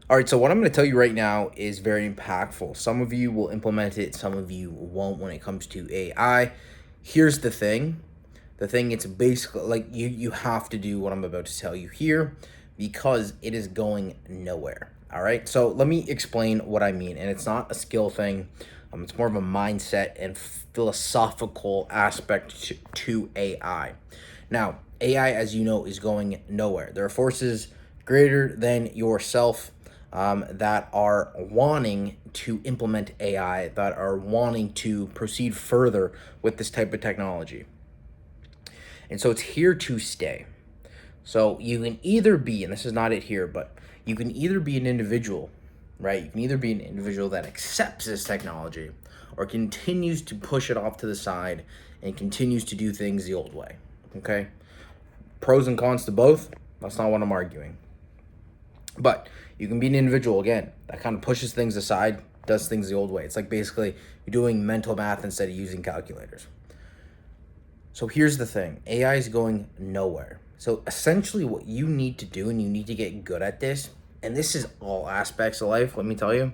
All right, so what I'm going to tell you right now is very impactful. Some of you will implement it, some of you won't when it comes to AI. Here's the thing. The thing it's basically like you have to do what I'm about to tell you here because it is going nowhere. All right? So let me explain what I mean, and it's not a skill thing. It's more of a mindset and philosophical aspect to AI. Now, AI, as you know, is going nowhere. There are forces greater than yourself that are wanting to implement AI, that are wanting to proceed further with this type of technology. And so it's here to stay. So you can either be, and this is not it here, but you can either be an individual, right? You can either be an individual that accepts this technology or continues to push it off to the side and continues to do things the old way. Okay? Pros and cons to both. That's not what I'm arguing. But you can be an individual, again, that kind of pushes things aside, does things the old way. It's like basically you're doing mental math instead of using calculators. So here's the thing, AI is going nowhere. So essentially what you need to do, and you need to get good at this, and this is all aspects of life, let me tell you,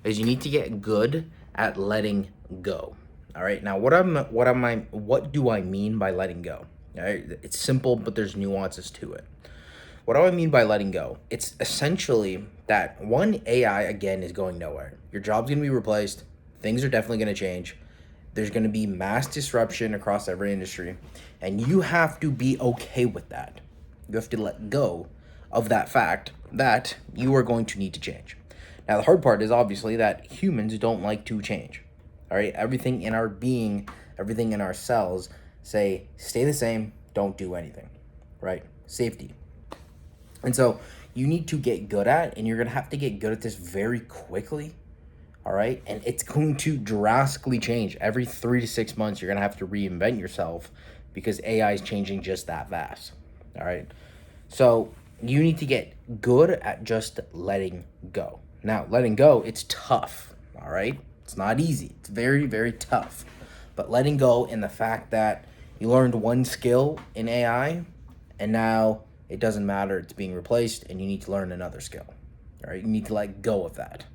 is you need to get good at letting go. All right. Now what do I mean by letting go? All right. It's simple, but there's nuances to it. What do I mean by letting go? It's essentially that one, AI again is going nowhere. Your job's gonna be replaced. Things are definitely gonna change. There's gonna be mass disruption across every industry, and you have to be okay with that. You have to let go of that fact that you are going to need to change. Now, the hard part is obviously that humans don't like to change. All right, everything in our being, everything in our cells say stay the same, don't do anything. Right? Safety. And so you need to get good at, and you're going to have to get good at this very quickly. All right. And it's going to drastically change. Every 3 to 6 months, you're going to have to reinvent yourself because AI is changing just that fast. All right. So you need to get good at just letting go. Now, letting go, it's tough. All right. It's not easy. It's very, very tough. But letting go in the fact that you learned one skill in AI and now it doesn't matter. It's being replaced and you need to learn another skill. All right. You need to let go of that.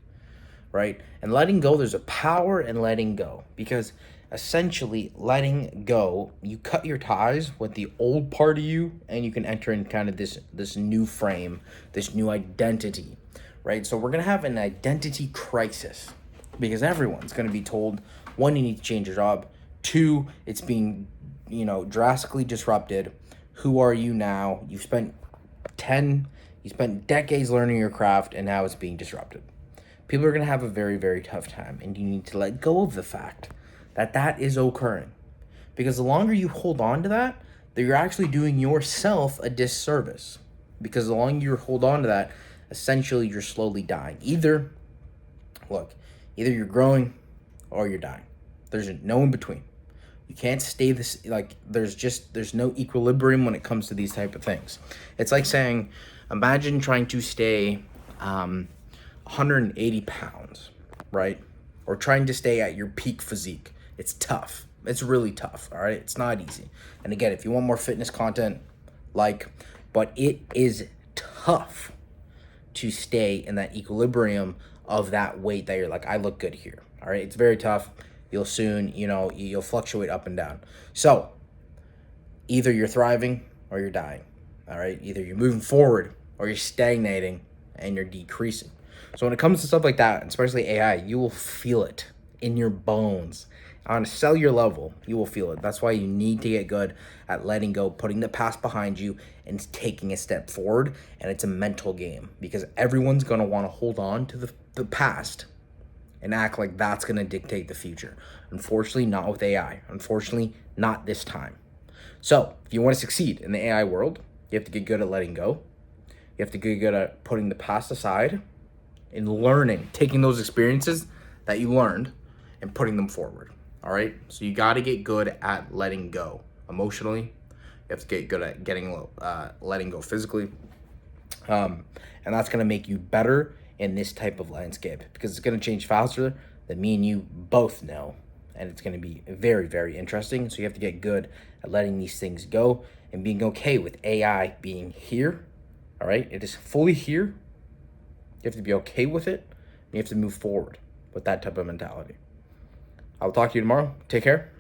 Right? And letting go, there's a power in letting go because essentially letting go, you cut your ties with the old part of you and you can enter in kind of this new frame, this new identity, right? So we're going to have an identity crisis because everyone's going to be told, one, you need to change your job, two, it's being, drastically disrupted. Who are you now? You spent decades learning your craft and now it's being disrupted. People are going to have a very, very tough time, and you need to let go of the fact that that is occurring. Because the longer you hold on to that, you're actually doing yourself a disservice. Because the longer you hold on to that, essentially you're slowly dying. Either you're growing or you're dying. There's no in between. You can't stay this, like, there's no equilibrium when it comes to these type of things. It's like saying, imagine trying to stay 180 pounds, right? Or trying to stay at your peak physique. It's tough. It's really tough, all right? It's not easy. And again, if you want more fitness content, but it is tough to stay in that equilibrium of that weight that you're like, I look good here, all right? It's very tough. You'll soon, you'll fluctuate up and down. So either you're thriving or you're dying, all right? Either you're moving forward or you're stagnating and you're decreasing. So when it comes to stuff like that, especially AI, you will feel it in your bones. On a cellular level, you will feel it. That's why you need to get good at letting go, putting the past behind you, and taking a step forward. And it's a mental game because everyone's going to want to hold on to the past and act like that's going to dictate the future. Unfortunately, not with AI. Unfortunately, not this time. So if you want to succeed in the AI world, you have to get good at letting go. You have to get good at putting the past aside and learning, taking those experiences that you learned and putting them forward. All right. So you got to get good at letting go emotionally. You have to get good at letting go physically. And that's going to make you better in this type of landscape because it's going to change faster than me and you both know. And it's going to be very, very interesting. So you have to get good at letting these things go and being okay with AI being here. All right. It is fully here. You have to be okay with it. And you have to move forward with that type of mentality. I'll talk to you tomorrow. Take care.